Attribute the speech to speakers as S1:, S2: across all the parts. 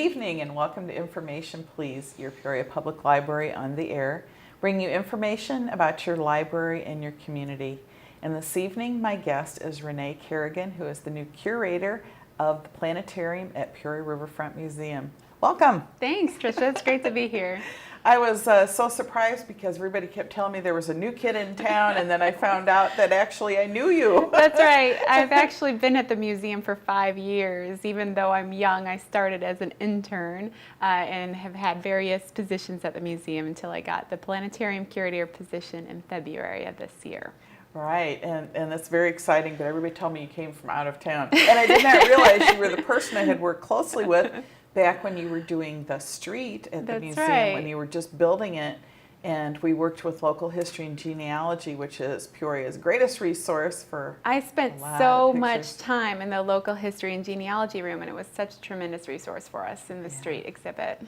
S1: evening and welcome to Information Please, your Peoria Public Library on the air, bringing you information about your library and your community. And this evening, my guest is Renae Kerrigan, who is the new curator of the Planetarium at Peoria Riverfront Museum. Welcome.
S2: Thanks, Tricia. It's great to be here.
S1: I was so surprised because everybody kept telling me there was a new kid in town, and then I found out that actually I knew you.
S2: That's right. I've actually been at the museum for 5 years. Even though I'm young, I started as an intern and have had various positions at the museum until I got the planetarium curator position in February of this year.
S1: Right, and that's very exciting, but everybody told me you came from out of town. And I did not realize you were the person I had worked closely with back when you were doing the street at the museum,
S2: right.
S1: when you were just building it. And we worked with local history and genealogy, which is Peoria's greatest resource for
S2: I spent so much time in the local history and genealogy room, and it was such a tremendous resource for us in the street exhibit.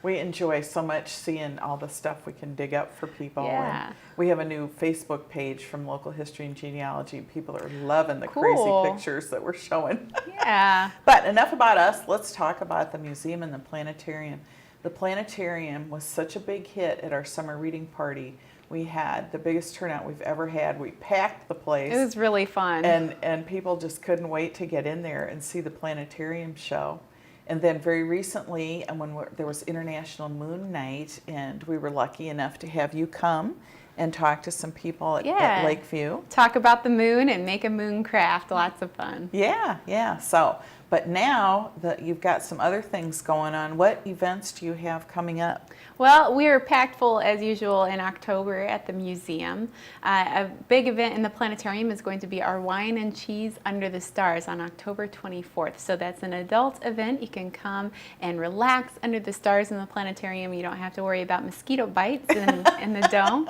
S1: We enjoy so much seeing all the stuff we can dig up for people.
S2: Yeah.
S1: And we have a new Facebook page from local history and genealogy. People are loving the
S2: Cool.
S1: crazy pictures that we're showing.
S2: Yeah.
S1: But enough about us. Let's talk about the museum and the planetarium. The planetarium was such a big hit at our summer reading party. We had the biggest turnout we've ever had. We packed the place.
S2: It was really fun.
S1: And people just couldn't wait to get in there and see the planetarium show. And then very recently, when there was International Moon Night, and we were lucky enough to have you come and talk to some people at Lakeview.
S2: Talk about the moon and make a moon craft. Lots of fun.
S1: Yeah. So, but now that you've got some other things going on, what events do you have coming up?
S2: Well, we are packed full as usual in October at the museum. A big event in the planetarium is going to be our Wine and Cheese Under the Stars on October 24th. So that's an adult event. You can come and relax under the stars in the planetarium. You don't have to worry about mosquito bites in the dome.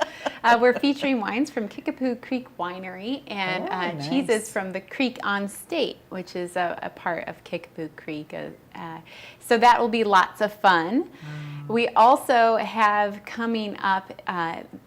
S2: We're featuring wines from Kickapoo Creek Winery and
S1: nice.
S2: cheeses from the Creek on State, which is a part of Kickapoo Creek. So that will be lots of fun. We also have coming up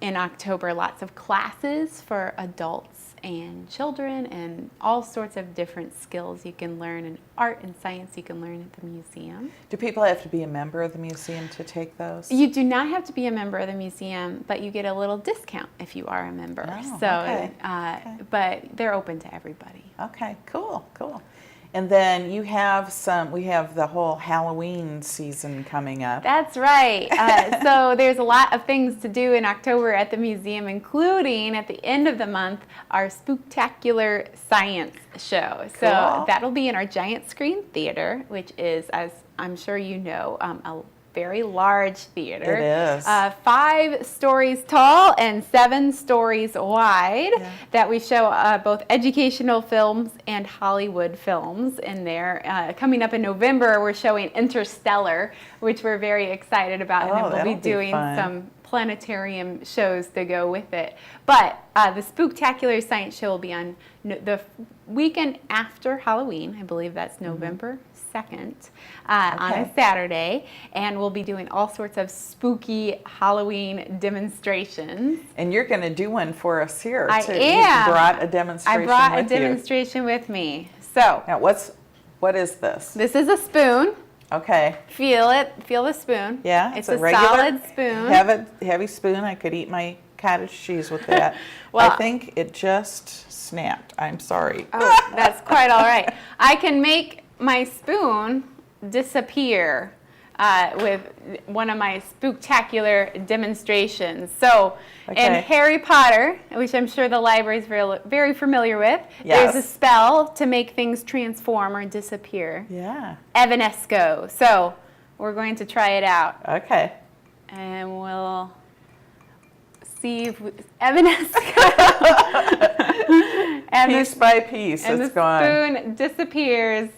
S2: in October lots of classes for adults and children and all sorts of different skills you can learn, and art and science you can learn at the museum.
S1: Do people have to be a member of the museum to take those?
S2: You do not have to be a member of the museum, but you get a little discount if you are a member.
S1: Okay.
S2: But they're open to everybody.
S1: Okay, cool. And then we have the whole Halloween season coming up.
S2: That's right. So there's a lot of things to do in October at the museum, including at the end of the month, our Spooktacular Science Show.
S1: Cool.
S2: So that'll be in our giant screen theater, which is, as I'm sure you know, a very large theater.
S1: It is.
S2: 5 stories tall and 7 stories wide that we show both educational films and Hollywood films in there. Coming up in November, we're showing Interstellar, which we're very excited about, and then we'll be doing some planetarium shows to go with it. But the Spooktacular Science Show will be on the weekend after Halloween. I believe that's November 2nd on a Saturday, and we'll be doing all sorts of spooky Halloween demonstrations.
S1: And you're going to do one for us here too.
S2: I am.
S1: You brought a demonstration.
S2: I brought
S1: with
S2: a demonstration with me. So
S1: now what is this?
S2: This is a spoon.
S1: Okay.
S2: Feel it. Feel the spoon.
S1: Yeah.
S2: It's a
S1: regular,
S2: solid spoon.
S1: Heavy spoon. I could eat my cottage cheese with that.
S2: Well,
S1: I think it just snapped. I'm sorry.
S2: Oh, that's quite all right. I can make my spoon disappear with one of my spooktacular demonstrations. So in Harry Potter, which I'm sure the library is very familiar with, there's a spell to make things transform or disappear.
S1: Yeah.
S2: Evanesco. So we're going to try it out.
S1: Okay.
S2: And we'll see if Evanesco. And
S1: piece by piece, it's gone.
S2: And the spoon disappears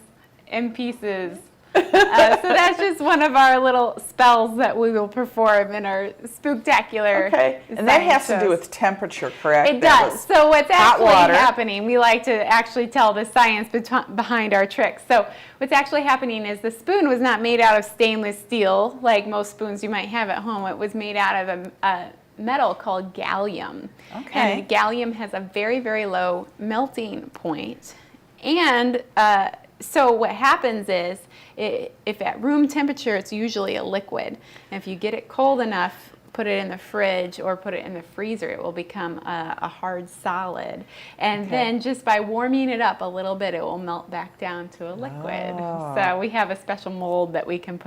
S2: in pieces. So that's just one of our little spells that we will perform in our Spooktacular.
S1: Okay, and that has to do with temperature, correct?
S2: It does. So what's actually happening, we like to actually tell the science behind our tricks. So what's actually happening is the spoon was not made out of stainless steel like most spoons you might have at home. It was made out of a metal called gallium.
S1: Okay.
S2: And gallium has a very, very low melting point. And So what happens is, if at room temperature, it's usually a liquid. And if you get it cold enough, put it in the fridge or put it in the freezer, it will become a hard solid. And then just by warming it up a little bit, it will melt back down to a liquid. So we have a special mold that we can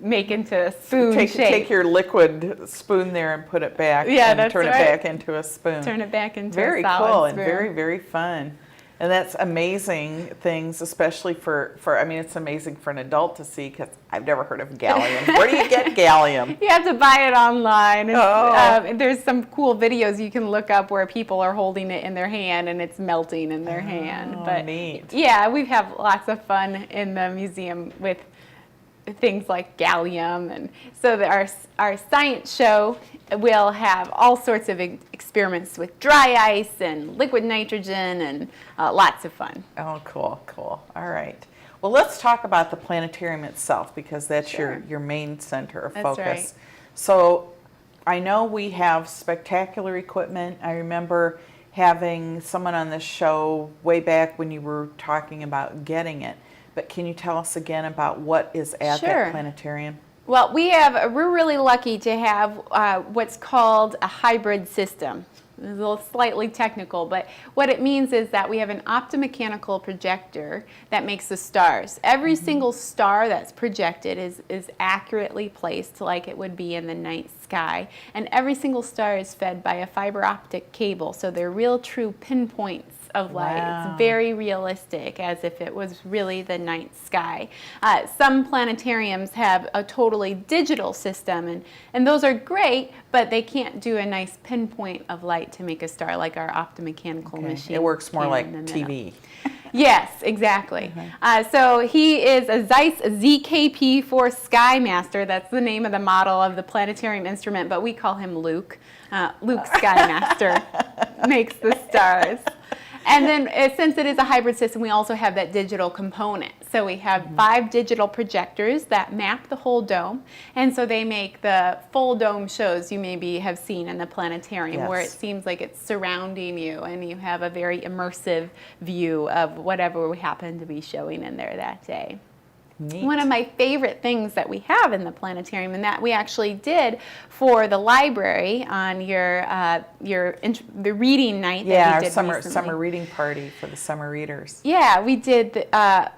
S2: make into a spoon shape.
S1: Take your liquid spoon there and put it back. And turn it back into a spoon.
S2: Turn it back into a
S1: very
S2: solid
S1: cool
S2: spoon.
S1: And very, very fun. And that's amazing things, especially for I mean, it's amazing for an adult to see, because I've never heard of gallium. Where do you get gallium?
S2: You have to buy it online. There's some cool videos you can look up where people are holding it in their hand and it's melting in their hand. But
S1: neat.
S2: Yeah, we have lots of fun in the museum with things like gallium. And so our science show will have all sorts of experiments with dry ice and liquid nitrogen and lots of fun.
S1: Oh, cool. All right. Well, let's talk about the planetarium itself, because that's your main center of focus.
S2: Right.
S1: So I know we have spectacular equipment. I remember having someone on this show way back when you were talking about getting it. But can you tell us again about what is at that planetarium?
S2: Well, we're really lucky to have what's called a hybrid system. It's a little slightly technical, but what it means is that we have an optomechanical projector that makes the stars. Every single star that's projected is accurately placed like it would be in the night sky. And every single star is fed by a fiber optic cable, so they're real true pinpoints of light.
S1: Wow.
S2: It's very realistic, as if it was really the night sky. Some planetariums have a totally digital system, and those are great, but they can't do a nice pinpoint of light to make a star like our optomechanical machine.
S1: It works more like
S2: in the
S1: TV.
S2: Yes, exactly. So he is a Zeiss ZKP4 Skymaster. That's the name of the model of the planetarium instrument, but we call him Luke. Luke Skymaster makes the stars. And then since it is a hybrid system, we also have that digital component. So we have 5 digital projectors that map the whole dome. And so they make the full dome shows you maybe have seen in the planetarium, where it seems like it's surrounding you and you have a very immersive view of whatever we happen to be showing in there that day.
S1: Neat.
S2: One of my favorite things that we have in the planetarium, and that we actually did for the library on the reading night that we did
S1: our
S2: recently.
S1: summer reading party for the summer readers.
S2: Yeah, we did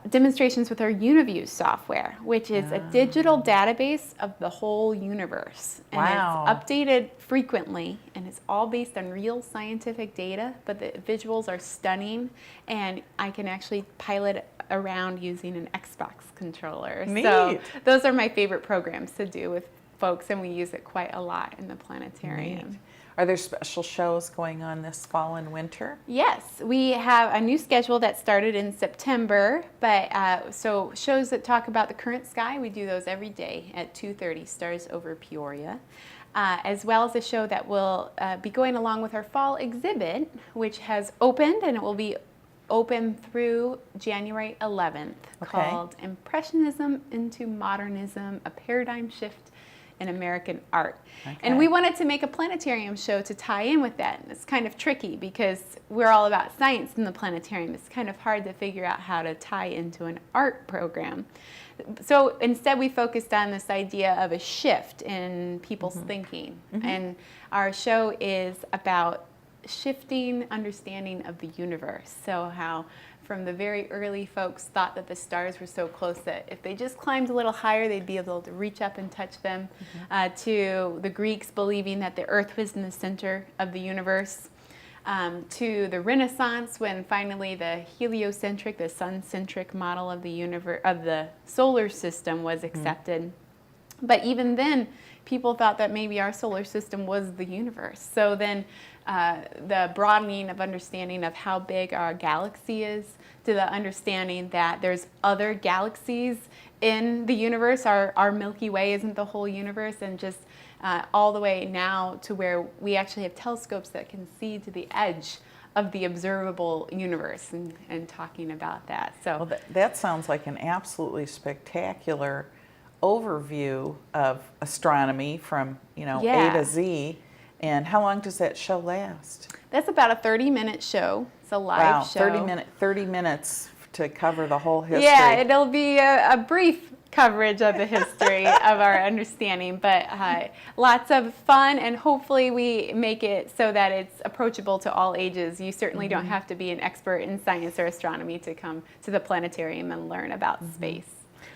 S2: demonstrations with our UniView software, which is a digital database of the whole universe. And it's updated frequently, and it's all based on real scientific data, but the visuals are stunning, and I can actually pilot around using an Xbox controller.
S1: Neat.
S2: So those are my favorite programs to do with folks, and we use it quite a lot in the planetarium.
S1: Neat. Are there special shows going on this fall and winter?
S2: Yes, we have a new schedule that started in September, but so shows that talk about the current sky, we do those every day at 2:30, Stars over Peoria, as well as a show that will be going along with our fall exhibit, which has opened, and it will be open through January 11th, called Impressionism into Modernism, a Paradigm Shift in American Art. And we wanted to make a planetarium show to tie in with that. And it's kind of tricky because we're all about science in the planetarium. It's kind of hard to figure out how to tie into an art program. So instead we focused on this idea of a shift in people's thinking. And our show is about shifting understanding of the universe. So how from the very early folks thought that the stars were so close that if they just climbed a little higher, they'd be able to reach up and touch them, to the Greeks believing that the earth was in the center of the universe, to the Renaissance, when finally the heliocentric, the sun-centric model of the universe, of the solar system was accepted. But even then, people thought that maybe our solar system was the universe. So then the broadening of understanding of how big our galaxy is, to the understanding that there's other galaxies in the universe. Our Milky Way isn't the whole universe, and just all the way now to where we actually have telescopes that can see to the edge of the observable universe, and talking about that. So
S1: well, that sounds like an absolutely spectacular overview of astronomy from A to Z. And how long does that show last?
S2: That's about a 30-minute show. It's a live show.
S1: 30 minutes to cover the whole history.
S2: Yeah, it'll be a brief coverage of the history of our understanding, but lots of fun, and hopefully we make it so that it's approachable to all ages. You certainly don't have to be an expert in science or astronomy to come to the planetarium and learn about space.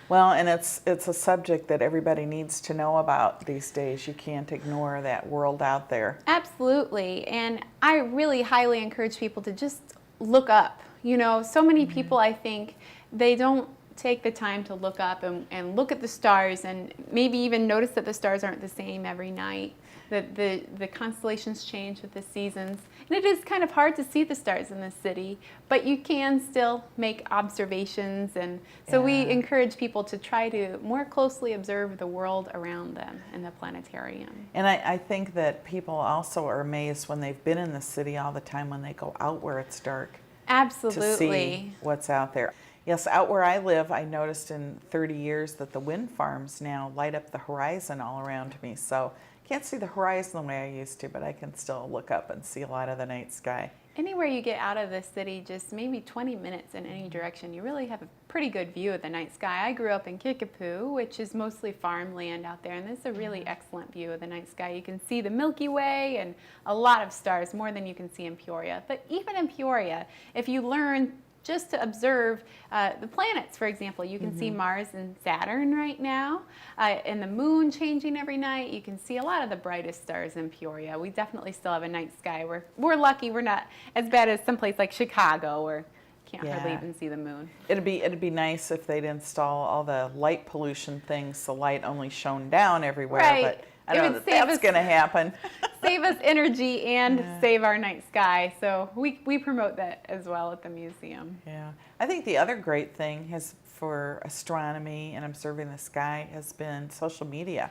S1: Well, and it's a subject that everybody needs to know about these days. You can't ignore that world out there.
S2: Absolutely, and I really highly encourage people to just look up. You know, so many people, I think, they don't take the time to look up and look at the stars, and maybe even notice that the stars aren't the same every night, that the constellations change with the seasons. And it is kind of hard to see the stars in the city, but you can still make observations, and so we encourage people to try to more closely observe the world around them in the planetarium.
S1: And I think that people also are amazed when they've been in the city all the time when they go out where it's dark.
S2: Absolutely.
S1: To see what's out there. Yes, out where I live, I noticed in 30 years that the wind farms now light up the horizon all around me. So I can't see the horizon the way I used to, but I can still look up and see a lot of the night sky.
S2: Anywhere you get out of the city, just maybe 20 minutes in any direction, you really have a pretty good view of the night sky. I grew up in Kickapoo, which is mostly farmland out there, and this is a really excellent view of the night sky. You can see the Milky Way and a lot of stars, more than you can see in Peoria. But even in Peoria, if you learn just to observe the planets, for example. You can see Mars and Saturn right now, and the moon changing every night. You can see a lot of the brightest stars in Peoria. We definitely still have a night sky. We're lucky. We're not as bad as someplace like Chicago, where you can't hardly even see the moon.
S1: It'd be nice if they'd install all the light pollution things so light only shone down everywhere.
S2: Right.
S1: But I don't know that that's going to happen.
S2: Save us energy and save our night sky. So we promote that as well at the museum.
S1: Yeah. I think the other great thing for astronomy and observing the sky has been social media,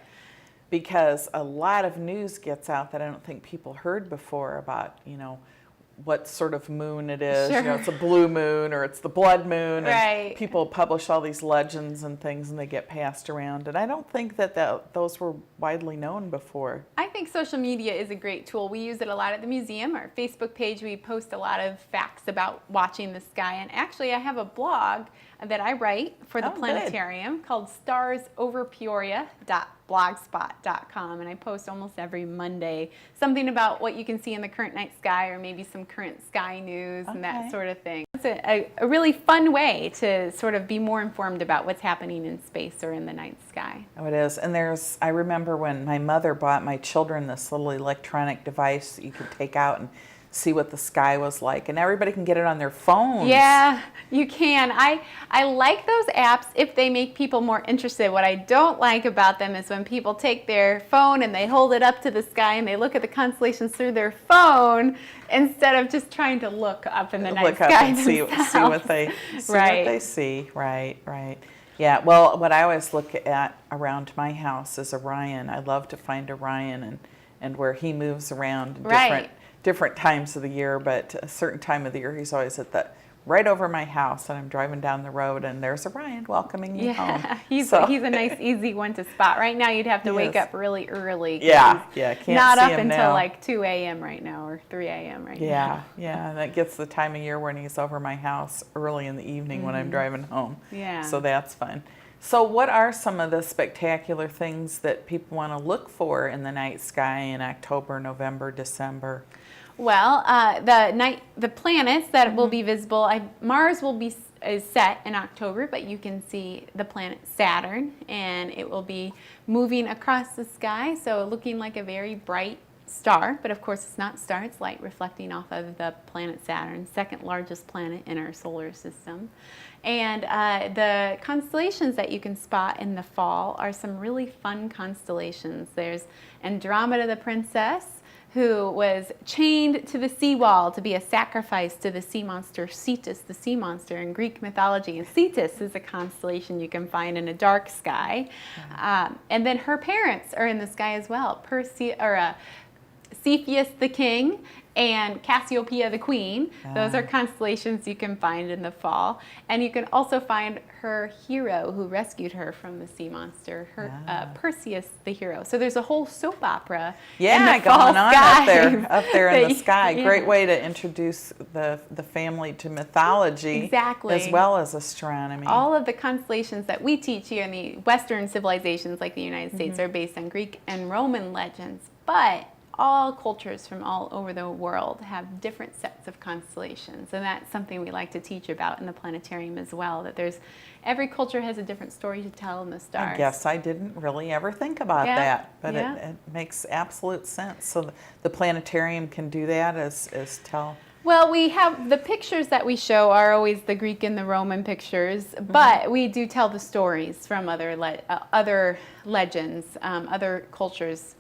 S1: because a lot of news gets out that I don't think people heard before about, what sort of moon it is.
S2: Sure.
S1: It's a blue moon or it's the blood moon.
S2: Right.
S1: And people publish all these legends and things, and they get passed around. And I don't think that those were widely known before.
S2: I think social media is a great tool. We use it a lot at the museum. Our Facebook page, we post a lot of facts about watching the sky. And actually, I have a blog that I write for the planetarium called starsoverpeoria.blogspot.com, and I post almost every Monday something about what you can see in the current night sky, or maybe some current sky news and that sort of thing. It's a really fun way to sort of be more informed about what's happening in space or in the night sky.
S1: Oh, it is. And I remember when my mother bought my children this little electronic device that you could take out and see what the sky was like, and everybody can get it on their phones.
S2: Yeah, you can. I like those apps if they make people more interested. What I don't like about them is when people take their phone and they hold it up to the sky and they look at the constellations through their phone instead of just trying to look up in the night sky
S1: and see what they see. Right. Yeah. Well, what I always look at around my house is Orion. I love to find Orion and where he moves around different times of the year, but a certain time of the year he's always right over my house, and I'm driving down the road and there's Orion welcoming me home.
S2: He's a nice easy one to spot. Right now you'd have to wake up really early.
S1: Can't
S2: not
S1: see
S2: up
S1: him
S2: until
S1: now.
S2: like 2 a.m. right now, or 3 a.m. right now.
S1: Yeah, that gets the time of year when he's over my house early in the evening when I'm driving home.
S2: Yeah.
S1: So that's fun. So what are some of the spectacular things that people want to look for in the night sky in October, November, December?
S2: Well, the planets that will be visible, Mars is set in October, but you can see the planet Saturn, and it will be moving across the sky, so looking like a very bright star, but of course it's not a star, it's light reflecting off of the planet Saturn, second largest planet in our solar system. And the constellations that you can spot in the fall are some really fun constellations. There's Andromeda the Princess, who was chained to the seawall to be a sacrifice to the sea monster Cetus, the sea monster in Greek mythology. And Cetus is a constellation you can find in a dark sky. And then her parents are in the sky as well. Cepheus the king and Cassiopeia the queen. Those are constellations you can find in the fall. And you can also find her hero who rescued her from the sea monster, Perseus the hero. So there's a whole soap opera in the fall
S1: going on
S2: sky
S1: up there in the sky.
S2: Yeah.
S1: Great way to introduce the family to mythology.
S2: Exactly.
S1: As well as astronomy.
S2: All of the constellations that we teach here in the Western civilizations like the United States are based on Greek and Roman legends, but all cultures from all over the world have different sets of constellations, and that's something we like to teach about in the planetarium as well, that every culture has a different story to tell in the stars.
S1: I guess I didn't really ever think about that, but it makes absolute sense. So the planetarium can do that as tell.
S2: Well, we have the pictures that we show are always the Greek and the Roman pictures, but we do tell the stories from other legends, other cultures.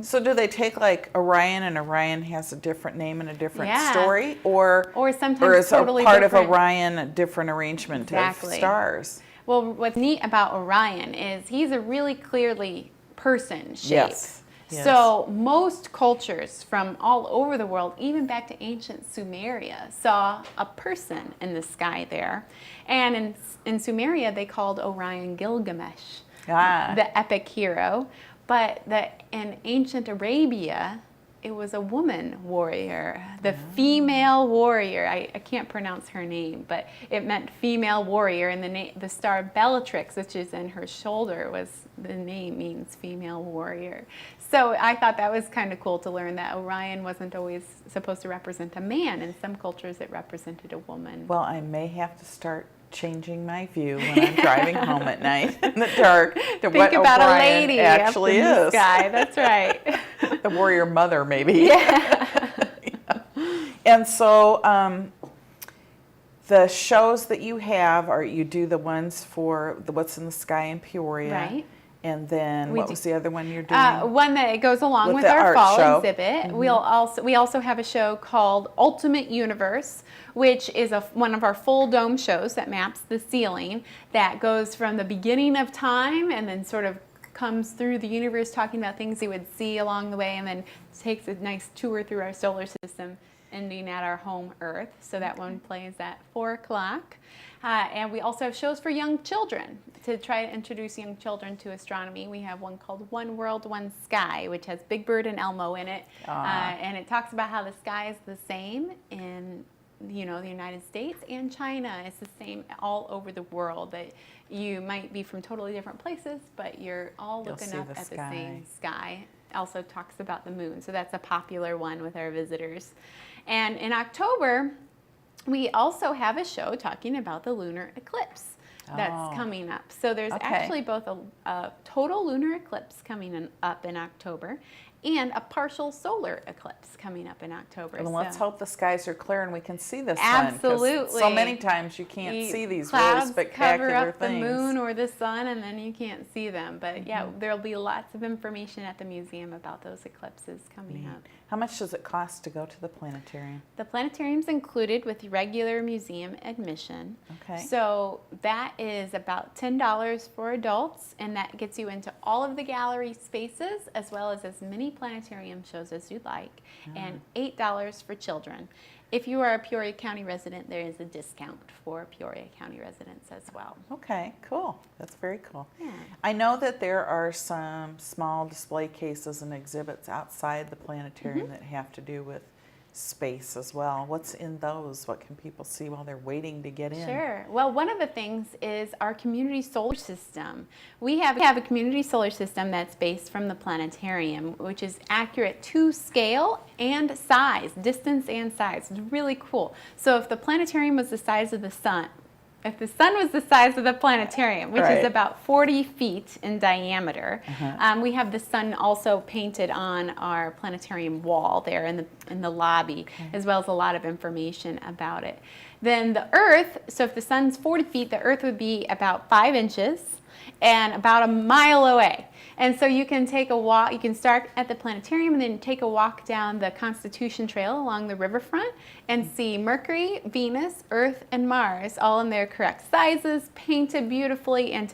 S1: So do they take like Orion, and Orion has a different name and a different story, or
S2: sometimes
S1: is
S2: totally
S1: a part
S2: different.
S1: of Orion a different arrangement of stars?
S2: Well, what's neat about Orion is he's a really clearly person shape.
S1: Yes.
S2: So most cultures from all over the world, even back to ancient Sumeria, saw a person in the sky there. And in Sumeria, they called Orion Gilgamesh, the epic hero. But in ancient Arabia, it was a woman warrior, the female warrior. I can't pronounce her name, but it meant female warrior. And the star Bellatrix, which is in her shoulder, the name means female warrior. So I thought that was kind of cool to learn that Orion wasn't always supposed to represent a man. In some cultures, it represented a woman.
S1: Well, I may have to start changing my view when I'm driving home at night in the dark to
S2: Think
S1: what
S2: about
S1: Orion
S2: a lady
S1: actually
S2: up in the
S1: is.
S2: sky. That's right.
S1: The warrior mother, maybe.
S2: Yeah.
S1: And so the shows that you have you do the ones for What's in the Sky in Peoria.
S2: Right.
S1: And then what was the other one you're doing?
S2: One that goes along with
S1: the
S2: our
S1: art
S2: fall
S1: show.
S2: exhibit. We also have a show called Ultimate Universe, which is one of our full dome shows that maps the ceiling, that goes from the beginning of time and then sort of comes through the universe, talking about things you would see along the way, and then takes a nice tour through our solar system, ending at our home Earth. So that one plays at 4 o'clock. And we also have shows for young children to try to introduce young children to astronomy. We have one called One World, One Sky, which has Big Bird and Elmo in it. And it talks about how the sky is the same in the United States and China. It's the same all over the world, that you might be from totally different places, but you're all looking up at the same sky. Also talks about the moon. So that's a popular one with our visitors. And in October, we also have a show talking about the lunar eclipse that's coming up. So there's actually both a total lunar eclipse coming up in October and a partial solar eclipse coming up in October.
S1: Well, let's hope the skies are clear and we can see this
S2: Absolutely.
S1: one. So many times you can't see these
S2: clouds
S1: really spectacular
S2: cover up
S1: things.
S2: the moon or the sun, and then you can't see them. But yeah, there'll be lots of information at the museum about those eclipses coming up.
S1: How much does it cost to go to the planetarium?
S2: The planetarium's included with regular museum admission.
S1: Okay.
S2: So that is about $10 for adults, and that gets you into all of the gallery spaces as well as many planetarium shows as you'd like, and $8 for children. If you are a Peoria County resident, there is a discount for Peoria County residents as well.
S1: Okay, cool. That's very cool.
S2: Yeah.
S1: I know that there are some small display cases and exhibits outside the planetarium that have to do with space as well. What's in those? What can people see while they're waiting to get in?
S2: Sure. Well, one of the things is our community solar system. We have a community solar system that's based from the planetarium, which is accurate to scale and size, distance and size. It's really cool. So if the planetarium was the size of the sun, if the sun was the size of the planetarium, which is about 40 feet in diameter, we have the sun also painted on our planetarium wall there in the lobby, as well as a lot of information about it. Then the Earth, so if the sun's 40 feet, the Earth would be about 5 inches and about a mile away. And so you can take a walk, you can start at the planetarium and then take a walk down the Constitution Trail along the riverfront and see Mercury, Venus, Earth, and Mars all in their correct sizes, painted beautifully, and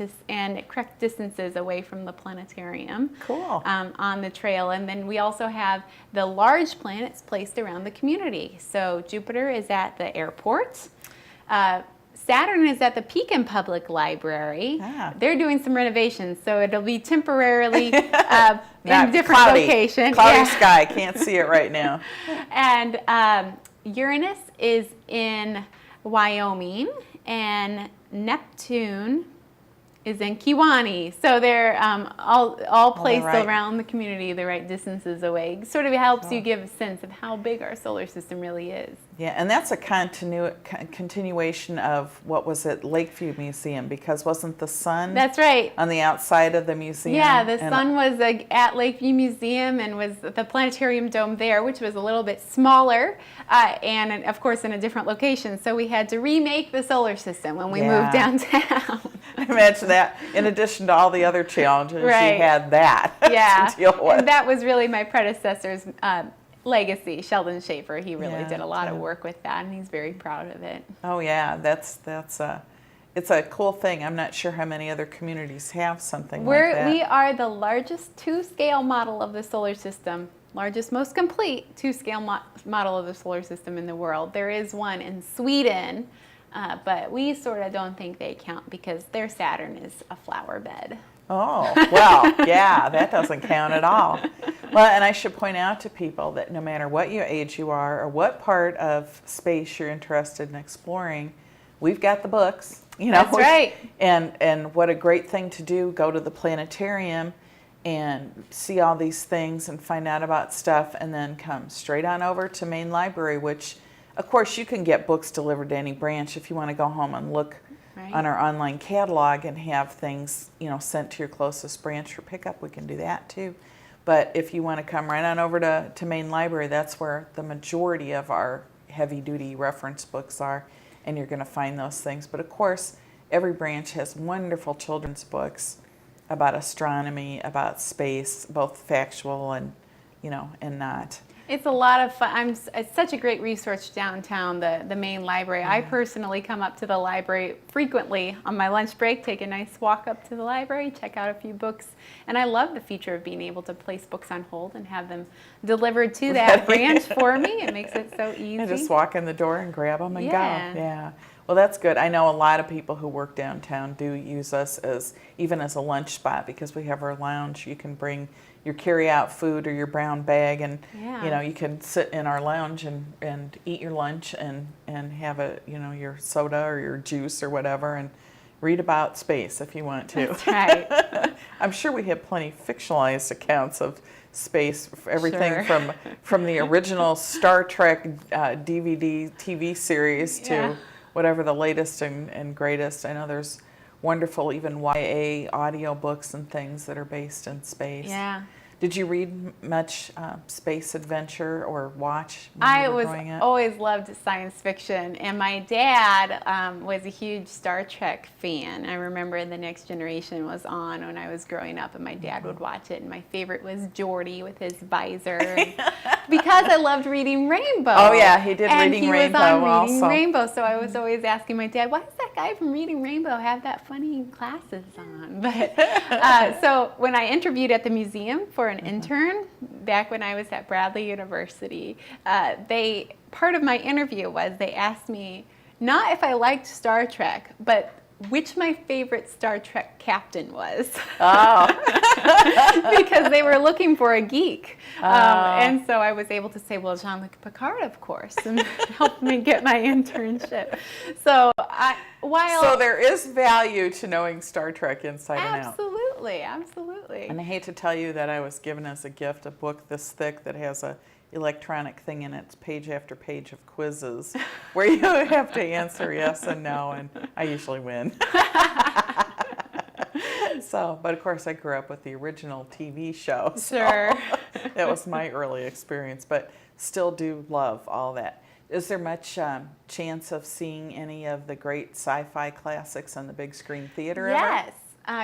S2: correct distances away from the planetarium.
S1: Cool.
S2: On the trail. And then we also have the large planets placed around the community. So Jupiter is at the airport. Saturn is at the Pekin Public Library.
S1: Ah.
S2: They're doing some renovations, so it'll be temporarily in a different
S1: cloudy,
S2: location.
S1: Cloudy sky, can't see it right now.
S2: And Uranus is in Wyoming, and Neptune is in Kewaunee. So they're all placed around the community, the right distances away. Sort of helps you give a sense of how big our solar system really is.
S1: Yeah, and that's a continuation of what was at Lakeview Museum, because wasn't the sun
S2: That's right.
S1: on the outside of the museum?
S2: Yeah, the sun was at Lakeview Museum and was the planetarium dome there, which was a little bit smaller and of course in a different location. So we had to remake the solar system when we moved downtown.
S1: Imagine that. In addition to all the other challenges,
S2: Right.
S1: you had that to deal with.
S2: And that was really my predecessor's legacy, Sheldon Schaefer. He really did a lot of work with that, and he's very proud of it.
S1: Oh yeah, it's a cool thing. I'm not sure how many other communities have something like that.
S2: We are the largest two-scale model of the solar system, largest, most complete two-scale model of the solar system in the world. There is one in Sweden, but we sort of don't think they count because their Saturn is a flower bed.
S1: Oh, well, yeah, that doesn't count at all. Well, and I should point out to people that no matter what your age you are or what part of space you're interested in exploring, we've got the books. You know,
S2: That's right.
S1: And what a great thing to do, go to the planetarium and see all these things and find out about stuff, and then come straight on over to Main Library, which, of course, you can get books delivered to any branch if you want to go home and look on our online catalog and have things, sent to your closest branch for pickup. We can do that too. But if you want to come right on over to Main Library, that's where the majority of our heavy-duty reference books are, and you're going to find those things. But of course, every branch has wonderful children's books about astronomy, about space, both factual and, and not.
S2: It's a lot of fun. It's such a great resource downtown, the main library. I personally come up to the library frequently on my lunch break, take a nice walk up to the library, check out a few books. And I love the feature of being able to place books on hold and have them delivered to that branch for me. It makes it so easy.
S1: And just walk in the door and grab them and go.
S2: Yeah.
S1: Well, that's good. I know a lot of people who work downtown do use us even as a lunch spot, because we have our lounge. You can bring your carry-out food or your brown bag, and you can sit in our lounge and eat your lunch and have your soda or your juice or whatever, and read about space if you want to.
S2: That's right.
S1: I'm sure we have plenty fictionalized accounts of space, everything from the original Star Trek DVD TV series to whatever the latest and greatest. I know there's wonderful even YA audio books and things that are based in space.
S2: Yeah.
S1: Did you read much space adventure or watch when
S2: I
S1: you were
S2: was
S1: growing up?
S2: always loved science fiction, and my dad was a huge Star Trek fan. I remember The Next Generation was on when I was growing up, and my dad would watch it, and my favorite was Geordi with his visor, because I loved reading Rainbow.
S1: Oh yeah, he did
S2: and
S1: Reading
S2: he
S1: Rainbow
S2: was on
S1: also.
S2: Reading Rainbow, so I was always asking my dad, why does that guy from Reading Rainbow have that funny glasses on? But so when I interviewed at the museum for an intern back when I was at Bradley University, part of my interview was they asked me not if I liked Star Trek, but which my favorite Star Trek captain was.
S1: Oh.
S2: Because they were looking for a geek. And so I was able to say, well, Jean-Luc Picard, of course, and helped me get my internship. So
S1: So there is value to knowing Star Trek inside and out.
S2: Absolutely.
S1: And I hate to tell you that I was given as a gift a book this thick that has a electronic thing in it. It's page after page of quizzes where you have to answer yes and no, and I usually win. But of course I grew up with the original TV show.
S2: Sure.
S1: That was my early experience, but still do love all that. Is there much chance of seeing any of the great sci-fi classics on the big screen theater ever?
S2: Yes.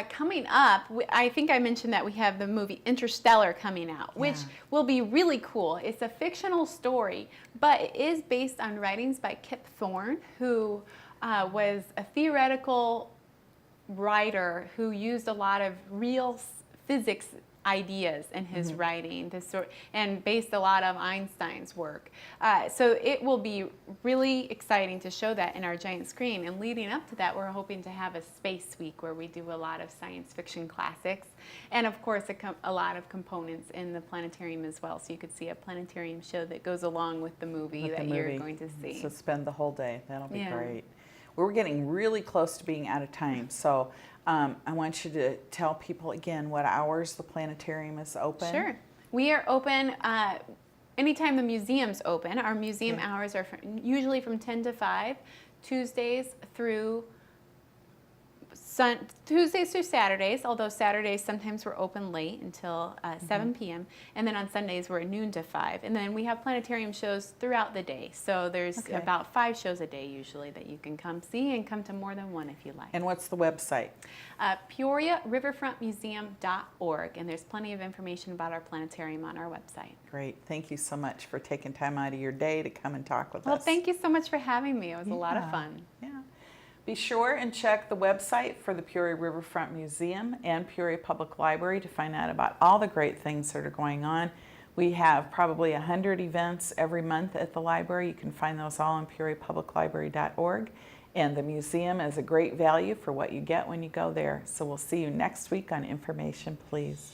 S2: Coming up, I think I mentioned that we have the movie Interstellar coming out, which will be really cool. It's a fictional story, but it is based on writings by Kip Thorne, who was a theoretical writer who used a lot of real physics ideas in his writing and based a lot of Einstein's work. So it will be really exciting to show that in our giant screen. And leading up to that, we're hoping to have a space week where we do a lot of science fiction classics. And of course, a lot of components in the planetarium as well. So you could see a planetarium show that goes along with the movie you're going to see.
S1: So spend the whole day. That'll be great. We're getting really close to being out of time. So I want you to tell people again what hours the planetarium is open.
S2: Sure. We are open anytime the museum's open. Our museum hours are usually from 10 to 5, Tuesdays through Saturdays, although Saturdays sometimes we're open late until 7 p.m. And then on Sundays we're at noon to 5. And then we have planetarium shows throughout the day. So there's about 5 shows a day usually that you can come see, and come to more than one if you like.
S1: And what's the website?
S2: Peoria Riverfrontmuseum.org. And there's plenty of information about our planetarium on our website.
S1: Great. Thank you so much for taking time out of your day to come and talk with us.
S2: Well, thank you so much for having me. It was a lot of fun.
S1: Yeah. Be sure and check the website for the Peoria Riverfront Museum and Peoria Public Library to find out about all the great things that are going on. We have probably 100 events every month at the library. You can find those all on peoriapubliclibrary.org. And the museum is a great value for what you get when you go there. So we'll see you next week on Information Please.